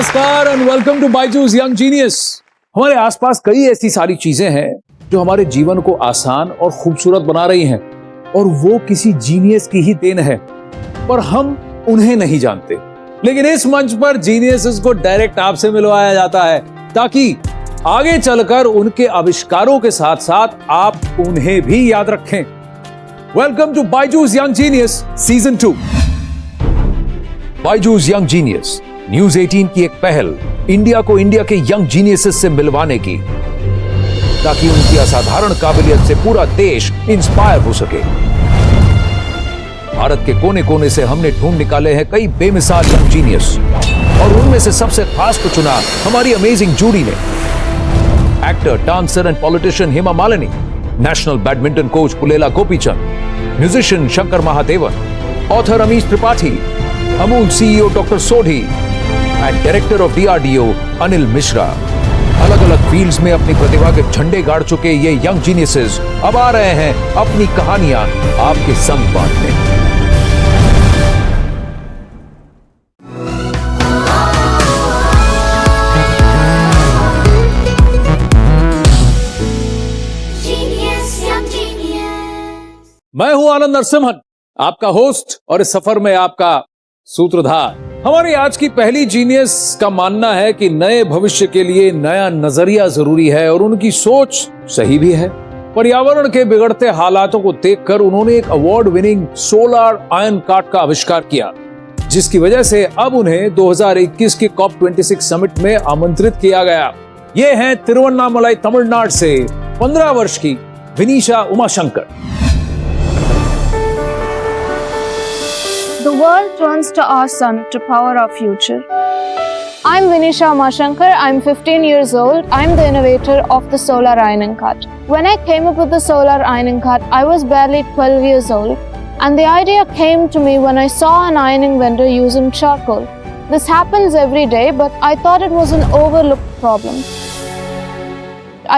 नमस्कार and welcome to Byju's young genius. हमारे आसपास कई ऐसी सारी चीजें हैं जो हमारे जीवन को आसान और खूबसूरत बना रही हैं और वो किसी जीनियस की ही देन है, पर हम उन्हें नहीं जानते। लेकिन इस मंच पर जीनियसेस को डायरेक्ट आपसे मिलवाया जाता है ताकि आगे चलकर उनके आविष्कारों के साथ साथ आप उन्हें भी याद रखें। Welcome to Byju's young genius season 2। Byju's young genius news 18 की एक पहल इंडिया को इंडिया के यंग जीनियसेस से मिलवाने की, ताकि उनकी असाधारण काबिलियत से पूरा देश इंस्पायर हो सके। भारत के कोने कोने से हमने ढूंढ निकाले हैं कई बेमिसाल यंग जीनियस और उनमें से सबसे खास को चुना हमारी अमेजिंग जूरी ने। Actor, dancer and politician Hema Malini, national badminton coach Pullela Gopichand, musician Shankar Mahadevan, author Amish Tripathi, Amul CEO doctor Sodhi and director of DRDO Anil Mishra. अलग अलग फील्ड्स में अपनी प्रतिभा के झंडे गाड़ चुके ये यंग जीनियसेस अब आ रहे हैं अपनी कहानियां आपके संग बांटने। मैं हूं आनंद नरसिम्हन, आपका होस्ट, और इस सफर में आपका सूत्रधार। हमारी आज की पहली जीनियस का मानना है कि नए भविष्य के लिए नया नजरिया जरूरी है और उनकी सोच सही भी है। पर्यावरण के बिगड़ते हालातों को देखकर उन्होंने एक award winning solar ion cart का आविष्कार किया, जिसकी वजह से अब उन्हें 2021 के COP26 समिट में आमंत्रित किया गया। ये हैं तिरुवन्नामलाई तमिलनाडु से 15 वर्ष की विनीशा Umashankar. The world turns to our sun to power our future. I'm Vinisha, Umashankar. I'm 15 years old. I'm the innovator of the solar ironing cart. When I came up with the solar ironing cart, I was barely 12 years old. And the idea came to me when I saw an ironing vendor using charcoal. This happens every day, but I thought it was an overlooked problem.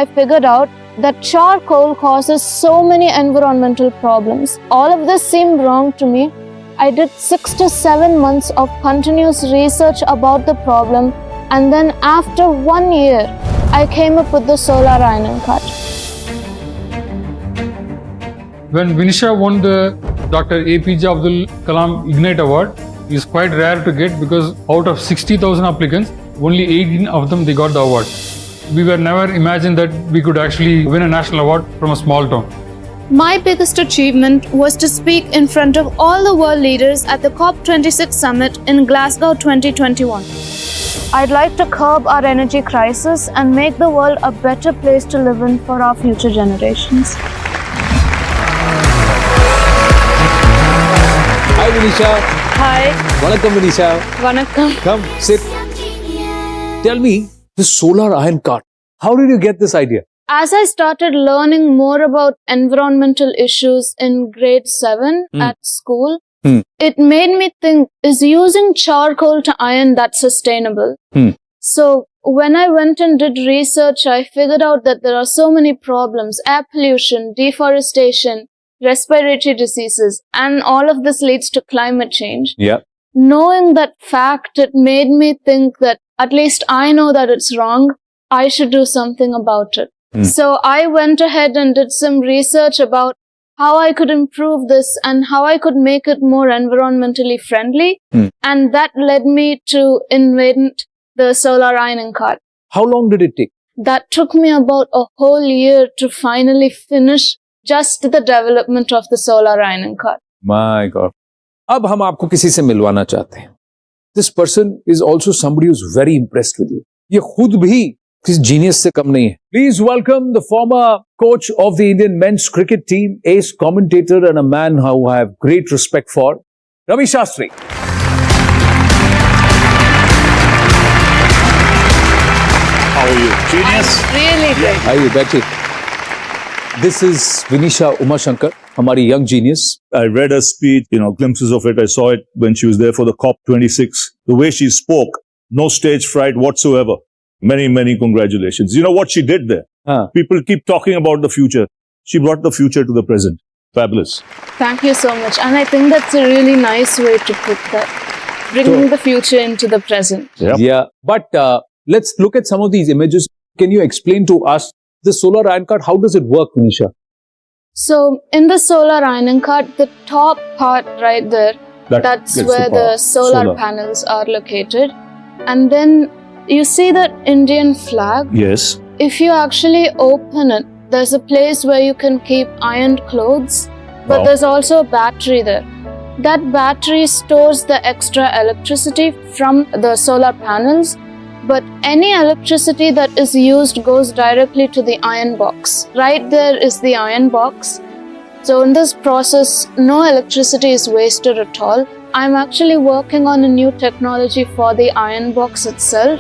I figured out that charcoal causes so many environmental problems. All of this seemed wrong to me. I did 6 to 7 months of continuous research about the problem, and then after 1 year, I came up with the solar ironing cart. When Vinisha won the Dr. APJ Abdul Kalam Ignite Award, it's quite rare to get because out of 60,000 applicants, only 18 of them they got the award. We were never imagined that we could actually win a national award from a small town. My biggest achievement was to speak in front of all the world leaders at the COP26 summit in Glasgow 2021. I'd like to curb our energy crisis and make the world a better place to live in for our future generations. Hi Vinisha. Hi. Vanakkam Vinisha. Vanakkam. Come sit. Tell me, this solar iron cart, how did you get this idea? As I started learning more about environmental issues in grade 7 at school, it made me think, is using charcoal to iron that sustainable? So when I went and did research, I figured out that there are so many problems: air pollution, deforestation, respiratory diseases, and all of this leads to climate change. Yeah. Knowing that fact, it made me think that at least I know that it's wrong. I should do something about it. So I went ahead and did some research about how I could improve this and how I could make it more environmentally friendly. And that led me to invent the solar ironing cart. How long did it take? That took me about a whole year to finally finish just the development of the solar ironing cart. My God. अब हम आपको किसी से मिलवाना चाहते हैं. This person is also somebody who's very impressed with you. ये खुद भी किस जीनियस से कम नहीं है. Please welcome the former coach of the Indian men's cricket team, ace commentator and a man who I have great respect for, Ravi Shastri. How are you? Genius? Really great. आइए बैठिए. This is Vinisha Umashankar, हमारी young genius. I read her speech, glimpses of it. I saw it when she was there for the COP26. The way she spoke, no stage fright whatsoever. Many, many congratulations. You know what she did there? People keep talking about the future. She brought the future to the present. Fabulous. Thank you so much. And I think that's a really nice way to put that. bringing the future into the present. Yeah. But let's look at some of these images. Can you explain to us the solar iron cart? How does it work, Vinisha? So in the solar ironing cart, the top part right there, that's where the solar panels are located. And then you see that Indian flag. Yes. If you actually open it, there's a place where you can keep ironed clothes, but there's also a battery there. That battery stores the extra electricity from the solar panels, but any electricity that is used goes directly to the iron box. Right there is the iron box. So in this process, no electricity is wasted at all. I'm actually working on a new technology for the iron box itself,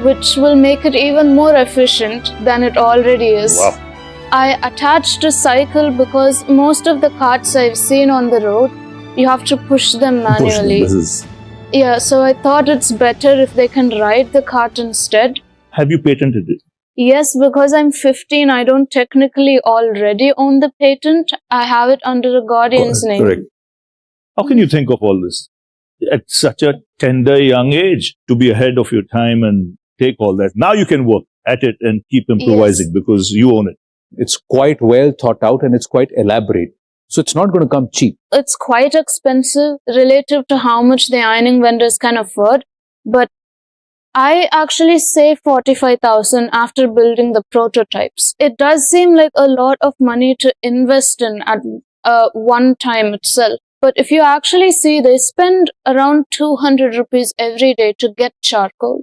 which will make it even more efficient than it already is. Wow. I attached a cycle because most of the carts I've seen on the road, you have to push them manually. Yeah, so I thought it's better if they can ride the cart instead. Have you patented it? Yes, because I'm 15, I don't technically already own the patent. I have it under a guardian's name. Correct. How can you think of all this at such a tender young age, to be ahead of your time and take all that? Now you can work at it and keep improvising because you own it. It's quite well thought out and it's quite elaborate. So it's not going to come cheap. It's quite expensive relative to how much the ironing vendors can afford. But I actually saved 45,000 after building the prototypes. It does seem like a lot of money to invest in at one time itself. But if you actually see, they spend around 200 rupees every day to get charcoal.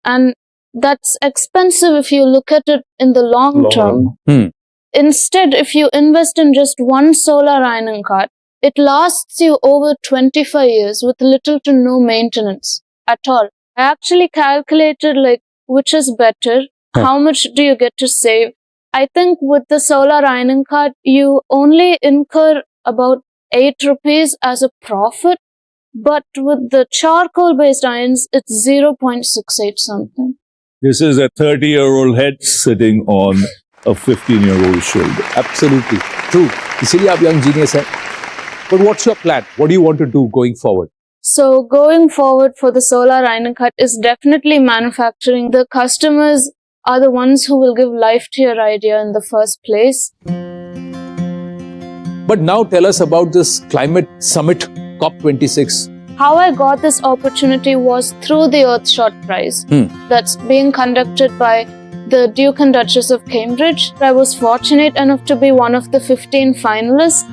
And that's expensive if you look at it in the long term. Instead, if you invest in just one solar ironing cart, it lasts you over 25 years with little to no maintenance at all. I actually calculated which is better, how much do you get to save. I think with the solar ironing cart, you only incur about 8 rupees as a profit, but with the charcoal based irons, it's 0.68 something. This is a 30-year-old head sitting on a 15-year-old shoulder. Absolutely. True. इसीलिए आप young genius हैं. But what's your plan? What do you want to do going forward? So going forward for the solar ironing cart is definitely manufacturing. The customers are the ones who will give life to your idea in the first place. But now tell us about this climate summit COP26. How I got this opportunity was through the Earthshot Prize that's being conducted by the Duke and Duchess of Cambridge. I was fortunate enough to be one of the 15 finalists,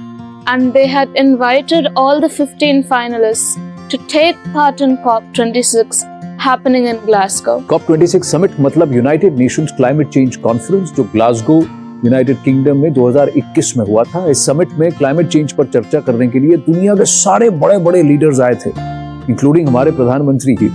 and they had invited all the 15 finalists to take part in COP26 happening in Glasgow. COP26 summit मतलब United Nations Climate Change Conference जो Glasgow United kingdom में 2021 में हुआ था। इस summit में climate change पर चर्चा करने के लिए दुनिया के सारे बड़े-बड़े लीडर्स आए थे, इंक्लूडिंग हमारे प्रधानमंत्री ही।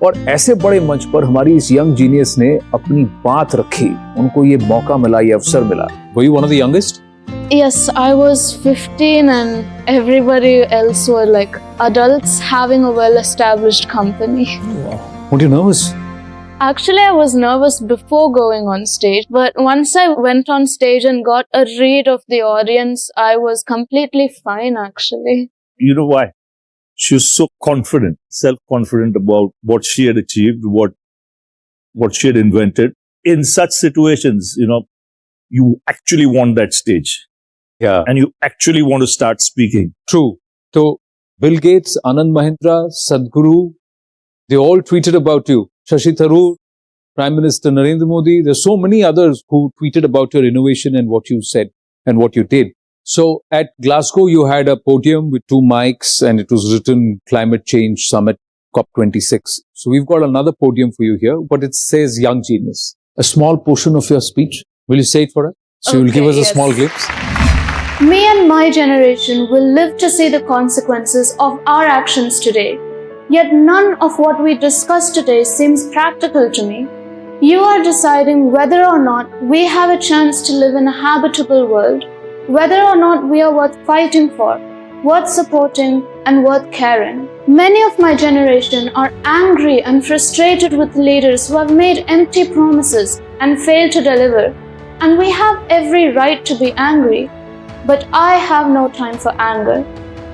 और ऐसे बड़े मंच पर हमारी इस यंग जीनियस ने अपनी बात रखी, उनको ये मौका मिला, ये अवसर मिला। Were you one of the youngest? Yes, I was 15 and everybody else were like adults having a well-established company. Weren't you nervous? Actually, I was nervous before going on stage, but once I went on stage and got a read of the audience, I was completely fine actually. You know why? She was so confident, self-confident about what she had achieved, what she had invented. In such situations, you actually want that stage. Yeah. And you actually want to start speaking. True. So, Bill Gates, Anand Mahindra, Sadhguru, they all tweeted about you. Shashi Tharoor, Prime Minister Narendra Modi, there's so many others who tweeted about your innovation and what you said and what you did. So, at Glasgow, you had a podium with 2 mics and it was written Climate Change Summit COP26. So, we've got another podium for you here, but it says Young Genius. A small portion of your speech. Will you say it for us? So, you'll give us a small glimpse. Me and my generation will live to see the consequences of our actions today. Yet none of what we discuss today seems practical to me. You are deciding whether or not we have a chance to live in a habitable world, whether or not we are worth fighting for, worth supporting, and worth caring. Many of my generation are angry and frustrated with leaders who have made empty promises and failed to deliver. And we have every right to be angry. But I have no time for anger.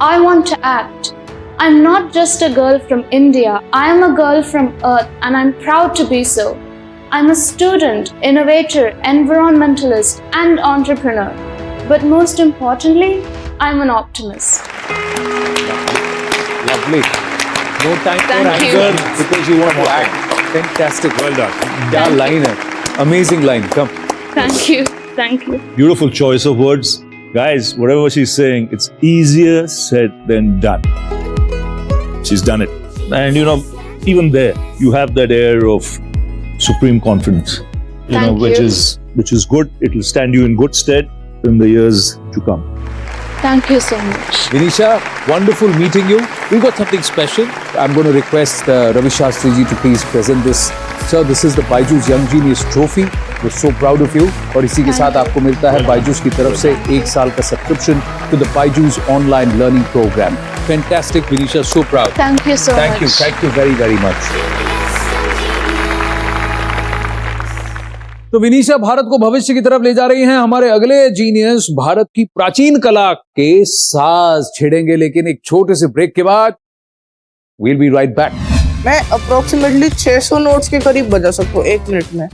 I want to act. I'm not just a girl from India, I am a girl from Earth and I'm proud to be so. I'm a student, innovator, environmentalist and entrepreneur. But most importantly, I'm an optimist. Lovely. No time for Thank you. anger because you want to act. Fantastic. Well done. क्या line है? Amazing line. Come. Thank you. Thank you. Beautiful choice of words. Guys, whatever she's saying, it's easier said than done. She's done it. And even there, you have that air of supreme confidence. Thank which you. is good. It will stand you in good stead in the years to come. Thank you so much. Vinisha, wonderful meeting you. We've got something special. I'm going to request Ravi Shastri ji to please present this. Sir, this is the BYJU'S Young Genius Trophy. We're so proud of you. और इसी के साथ आपको मिलता है BYJU'S की तरफ से 1 साल का subscription to the BYJU'S online learning program. Fantastic, Vinisha. So proud. Thank you so Thank you. much. Thank you very, very much. तो विनीशा भारत को भविष्य की तरफ ले जा रही हैं. हमारे अगले जीनियस भारत की प्राचीन कला के साज छेड़ेंगे, लेकिन एक छोटे से ब्रेक के बाद वील बी राइट बैक. मैं अप्रोक्सीमेटली 600 नोट्स के करीब बजा सकता हूँ 1 मिनट में.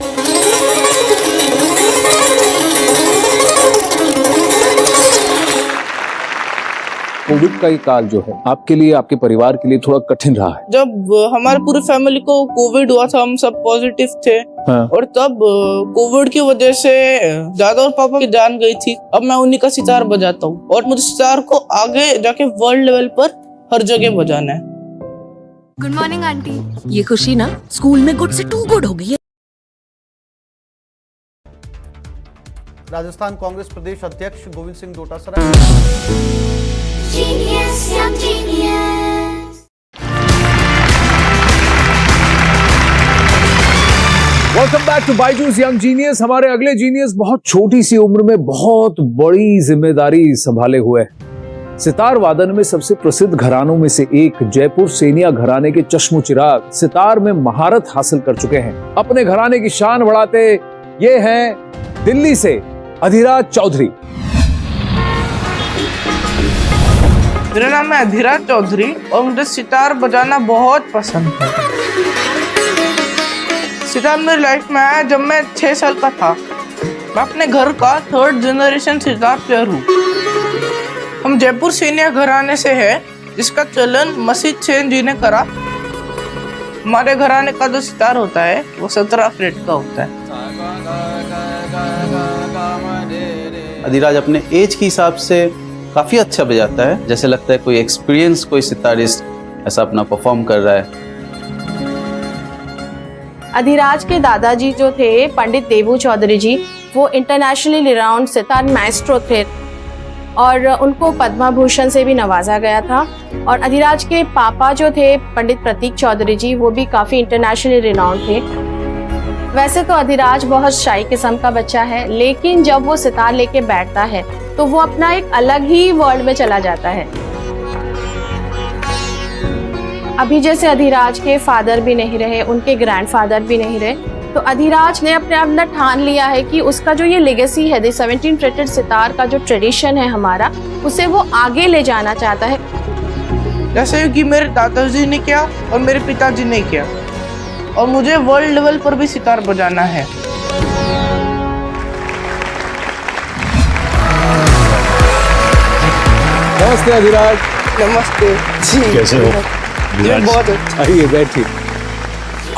कोविड का ये काल जो है आपके लिए, आपके परिवार के लिए थोड़ा कठिन रहा है. जब हमारे पूरी फैमिली को कोविड हुआ था, हम सब पॉजिटिव थे. हाँ. और तब कोविड की वजह से दादा और पापा की जान गई थी. अब मैं उन्हीं का सितार बजाता हूँ और मुझे सितार को आगे जाके वर्ल्ड लेवल पर हर जगह बजाना है. Good morning aunty. ये खुशी ना स्कूल में गुड से टू गुड हो गई है. राजस्थान कांग्रेस प्रदेश अध्यक्ष Govind Singh Dotasra. Genius, young genius. Welcome back to BYJU'S young genius. हमारे अगले जीनियस बहुत छोटी सी उम्र में बहुत बड़ी जिम्मेदारी संभाले हुए हैं. सितार वादन में सबसे प्रसिद्ध घरानों में से एक जयपुर सेनिया घराने के चश्मो चिराग सितार में महारत हासिल कर चुके हैं. अपने घराने की शान बढ़ाते ये हैं दिल्ली से अधिराज चौधरी. मेरा नाम है अधिराज चौधरी और मुझे सितार बजाना बहुत पसंद है. सितार मेरी लाइफ में आया जब मैं 6 साल का था. मैं अपने घर का 3rd जनरेशन सितार प्लेयर हूँ. हम जयपुर सेनिया घराने से है जिसका चलन मसीद सेन जी ने करा. हमारे घराने का जो सितार होता है वो 17 फ्रेट का होता है. अधिराज अपने एज के हिसाब से काफी अच्छा बजाता है. जैसे लगता है कोई एक्सपीरियंस कोई सितारिस्ट ऐसा अपना परफॉर्म कर रहा है. अधिराज के दादाजी जो थे पंडित देवू चौधरी जी, वो इंटरनेशनली रिनाउंड सितार माइस्ट्रो थे और उनको पद्मा भूषण से भी नवाजा गया था. और अधिराज के पापा जो थे पंडित प्रतीक चौधरी जी, वो भी काफ़ी इंटरनेशनली रिनाउंड थे. वैसे तो अधिराज बहुत शाई किस्म का बच्चा है, लेकिन जब वो सितार लेके बैठता है तो वो अपना एक अलग ही वर्ल्ड में चला जाता है. अभी जैसे अधिराज के फादर भी नहीं रहे, उनके ग्रैंडफादर भी नहीं रहे, तो अधिराज ने अपने अंदर ठान लिया है कि उसका जो ये लेगेसी है, 17 फ्रेटेड सितार का जो ट्रेडिशन है हमारा, उसे वो आगे ले जाना चाहता है. जैसे कि मेरे दादाजी ने किया और मेरे पिताजी ने किया, और मुझे वर्ल्ड लेवल पर भी सितार बजाना है. नमस्ते अधिराज. नमस्ते जी. कैसे हो? जी बहुत अच्छा. आइए बैठिए.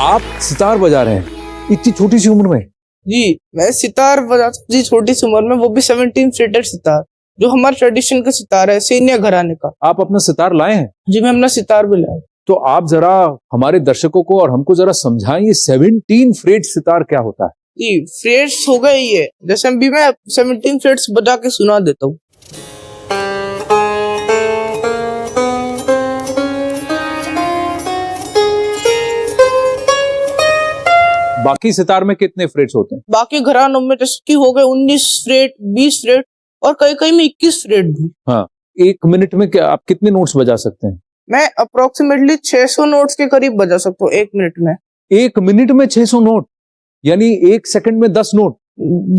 आप सितार बजा रहे हैं इतनी छोटी सी उम्र में? जी मैं सितार बजाता हूँ जी छोटी सी उम्र में, वो भी 17 फ्रेटेड सितार, जो हमारे ट्रेडिशन का सितार है सेनिया घराने का. आप अपना सितार लाए हैं? जी मैं अपना सितार भी लाया. तो आप जरा हमारे दर्शकों को और हमको जरा समझाएं ये 17 फ्रेट सितार क्या होता है? जी फ्रेट्स हो गए ये, जैसे अभी मैं 17 फ्रेट्स बजा के सुना देता हूँ. बाकी सितार में कितने फ्रेट्स होते हैं? बाकी घरानों में जैसे कि हो गए 19 फ्रेट, 20 फ्रेट और कई कई में 21 फ्रेट भी. हाँ. 1 मिनट में क्या आप कितने नोट्स बजा सकते हैं? मैं अप्रोक्सीमेटली 600 नोट्स के करीब बजा सकता हूँ 1 मिनट में. 1 मिनट में 600 नोट, यानी 1 सेकंड में 10 नोट?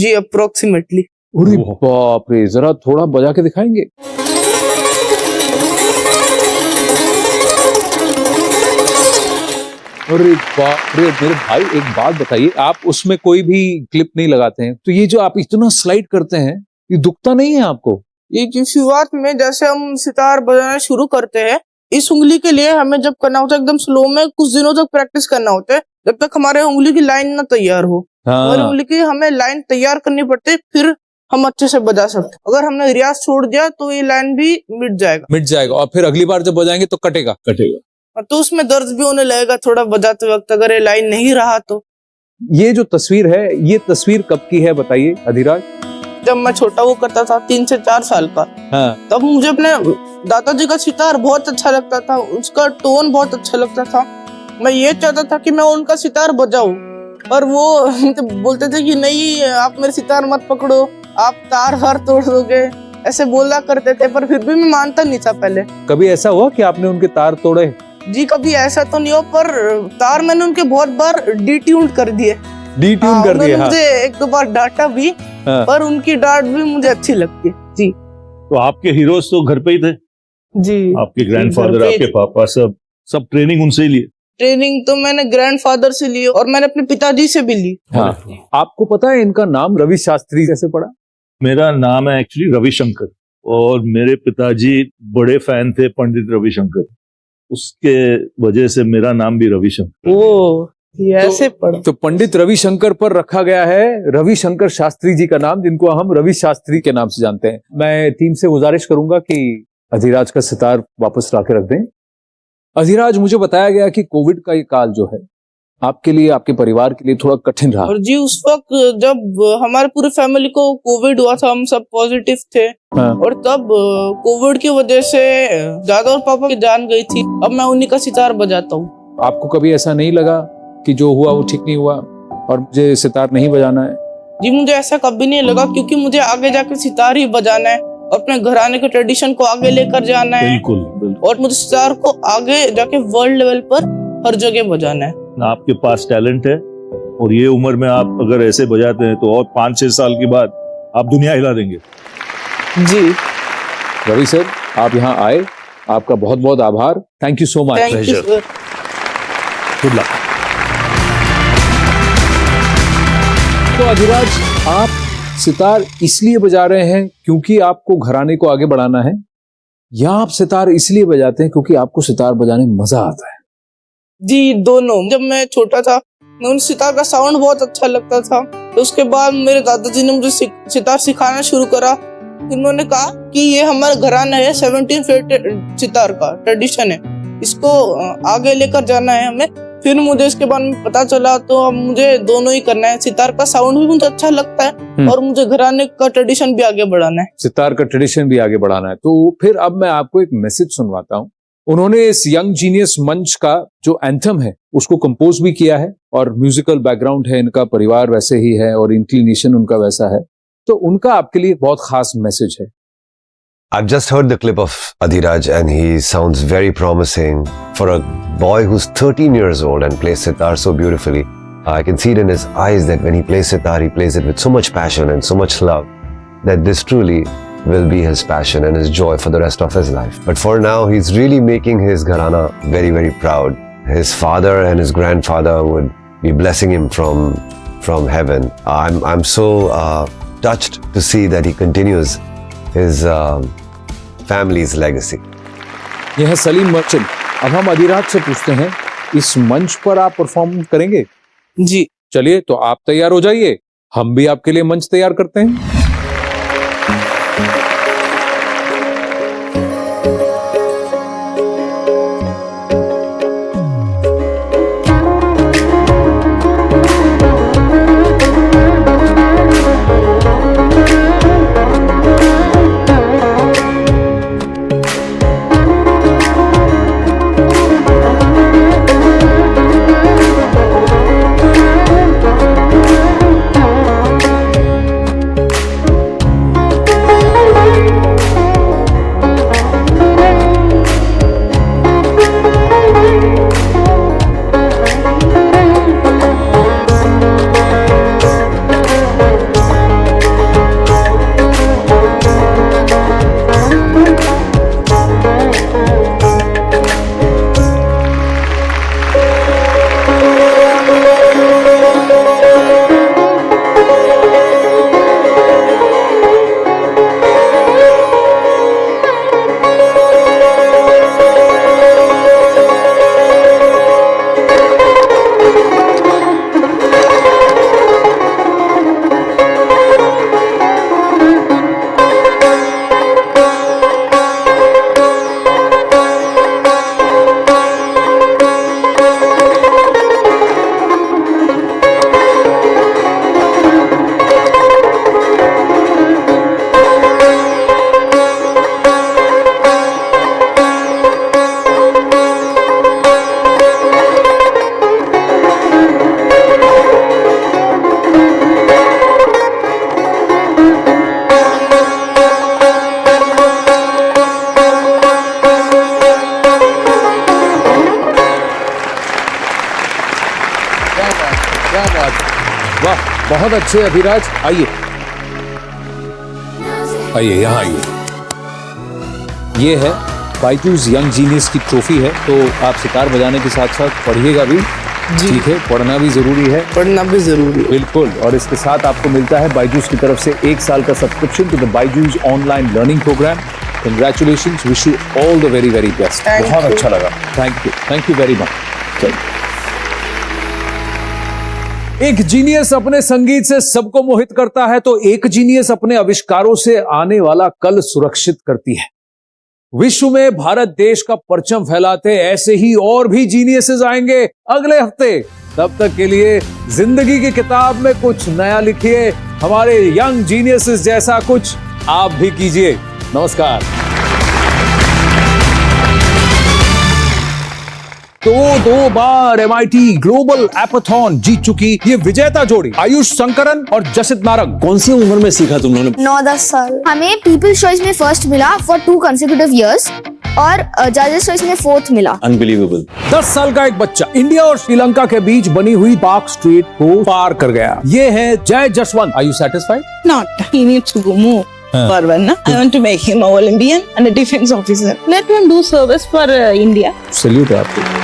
जी अप्रोक्सीमेटली. अरे बाप रे, जरा थोड़ा बजा के दिखाएंगे? अरे बाप रे, मेरे भाई एक बात बताइए, आप उसमें कोई भी क्लिप नहीं लगाते हैं तो ये जो आप इतना स्लाइड करते हैं, ये दुखता नहीं है आपको? ये की शुरुआत में जैसे हम सितार बजाना शुरू करते हैं, इस उंगली के लिए हमें जब करना होता है एकदम स्लो में, कुछ दिनों तक प्रैक्टिस करना होता है, जब तक हमारे उंगली की लाइन ना तैयार हो। हमारी उंगली की हमें लाइन तैयार करनी पड़ती है, फिर हम अच्छे से बजा सकते। अगर हमने रियाज छोड़ दिया तो ये लाइन भी मिट जाएगा और फिर अगली बार जब बजाएंगे तो कटेगा। तो उसमें दर्द भी होने लगेगा थोड़ा बजाते वक्त, अगर ये लाइन नहीं रहा तो। ये जो तस्वीर है, ये तस्वीर कब की है बताइए अधिराज? जब मैं छोटा वो करता था 3 से 4 साल का, तब मुझे अपने दादाजी का सितार बहुत अच्छा लगता था, उसका टोन बहुत अच्छा लगता था। मैं ये चाहता था कि मैं उनका सितार बजाऊं, और वो बोलते थे कि नहीं आप मेरे सितार मत पकड़ो, आप तार हर तोड़ दोगे, ऐसे बोला करते थे। पर फिर भी मैं मानता नहीं था पहले। कभी ऐसा हुआ कि आपने उनके तार तोड़े? जी कभी ऐसा तो नहीं हो, पर तार मैंने उनके बहुत बार डिट्यून कर दिए। मुझे 1-2 बार डांटा भी, पर उनकी डांट भी मुझे अच्छी लगती है जी। तो आपके हीरोज तो घर पे ही थे जी, आपके ग्रैंडफादर, आपके पापा, सब ट्रेनिंग उनसे ही लिए? ट्रेनिंग तो मैंने ग्रैंडफादर से ली और मैंने अपने पिताजी से भी ली। आपको पता है इनका नाम रवि शास्त्री कैसे पड़ा? मेरा नाम है एक्चुअली रविशंकर, और मेरे पिताजी बड़े फैन थे पंडित रविशंकर, उसके वजह से मेरा नाम भी रविशंकर। ये ऐसे पड़ा। तो पंडित रविशंकर पर रखा गया है रविशंकर शास्त्री जी का नाम, जिनको हम रवि शास्त्री के नाम से जानते हैं। मैं टीम से गुजारिश करूंगा कि अधिराज का सितार वापस लाके रख दें। अधिराज, मुझे बताया गया कि कोविड का ये काल जो है आपके लिए, आपके परिवार के लिए थोड़ा कठिन रहा। और जी उस वक्त जब हमारे पूरी फैमिली को कोविड हुआ था, हम सब पॉजिटिव थे। और तब कोविड की वजह से दादा और पापा की जान गई थी। अब मैं उन्हीं का सितार बजाता हूँ। आपको कभी ऐसा नहीं लगा कि जो हुआ वो ठीक नहीं हुआ और मुझे सितार नहीं बजाना है? जी मुझे ऐसा कभी नहीं लगा, क्योंकि मुझे आगे जाकर सितार ही बजाना है, अपने घराने के ट्रेडिशन को आगे लेकर जाना है। बिल्कुल। और मुझे सितार को आगे जाके वर्ल्ड लेवल पर हर जगह बजाना है। आपके पास टैलेंट है, और ये उम्र में आप अगर ऐसे बजाते हैं तो और 5-6 साल के बाद आप दुनिया हिला देंगे। जी रवि सर, आप यहाँ आए, आपका बहुत बहुत आभार। Thank you so much. Good luck. तो अधिराज, आप सितार इसलिए बजा रहे हैं क्योंकि आपको घराने को आगे बढ़ाना है, या आप सितार इसलिए बजाते हैं क्योंकि आपको सितार बजाने में मजा आता है? जी दोनों। जब मैं छोटा था, मैं उन सितार का साउंड बहुत अच्छा लगता था, तो उसके बाद मेरे दादाजी ने मुझे सितार सिखाना शुरू करा। उन्होंने कहा कि ये हमारा घराना है, 17 फेट सितार का ट्रेडिशन है, इसको आगे लेकर जाना है हमें। फिर मुझे इसके बारे में पता चला, तो अब मुझे दोनों ही करना है। सितार का साउंड भी मुझे अच्छा लगता है और मुझे घराने का ट्रेडिशन भी आगे बढ़ाना है। सितार का ट्रेडिशन भी आगे बढ़ाना है। तो फिर अब मैं आपको एक मैसेज सुनवाता हूँ। उन्होंने इस यंग जीनियस मंच का जो एंथम है उसको कंपोज भी किया है, और म्यूजिकल बैकग्राउंड है, इनका परिवार वैसे ही है और इंक्लिनेशन उनका वैसा है, तो उनका आपके लिए बहुत खास मैसेज है। I've just heard the clip of Adhiraj and he sounds very promising for a boy who's 13 years old and plays sitar so beautifully. I can see it in his eyes that when he plays sitar, he plays it with so much passion and so much love that this truly will be his passion and his joy for the rest of his life. But for now, he's really making his gharana very, very proud. His father and his grandfather would be blessing him from heaven. I'm so touched to see that he continues his family's legacy. यह है Salim merchant. अब हम अधिराज से पूछते हैं, इस मंच पर आप परफॉर्म करेंगे? जी चलिए, तो आप तैयार हो जाइए, हम भी आपके लिए मंच तैयार करते हैं। बात है। वाह, बहुत अच्छे अभिराज। आइए आइए, यहाँ आइए। ये है बायजूस यंग जीनियस की ट्रॉफी है। तो आप सितार बजाने के साथ साथ पढ़िएगा भी, ठीक है, पढ़ना भी जरूरी है। पढ़ना भी जरूरी है, बिल्कुल। और इसके साथ आपको मिलता है बायजूस की तरफ से 1 साल का subscription to the Byju's online learning program. Congratulations, wish you all the very very best. बहुत अच्छा लगा, थैंक यू वेरी मच। एक जीनियस अपने संगीत से सबको मोहित करता है तो एक जीनियस अपने आविष्कारों से आने वाला कल सुरक्षित करती है। विश्व में भारत देश का परचम फैलाते ऐसे ही और भी जीनियसेस आएंगे अगले हफ्ते। तब तक के लिए जिंदगी की किताब में कुछ नया लिखिए, हमारे यंग जीनियसेस जैसा कुछ आप भी कीजिए। नमस्कार। तो 2 बार MIT ग्लोबल एपाथॉन जीत चुकी ये विजेता जोड़ी आयुष शंकरन और जसित नारंग कौन सी उम्र में सीखा तुम लोगों ने? 9-10 साल। हमें पीपल्स चॉइस में फर्स्ट मिला फॉर 2 consecutive years और जजेस चॉइस में 4th मिला। Unbelievable. 10 साल का एक बच्चा इंडिया और श्रीलंका के बीच बनी हुई पार्क स्ट्रीट को पार कर गया। ये है जय Jaswant. Are you satisfied? Not. He needs to go more forward. Na? I want to make him an Olympian and a defense officer. Let him do service for India. Salute आपको।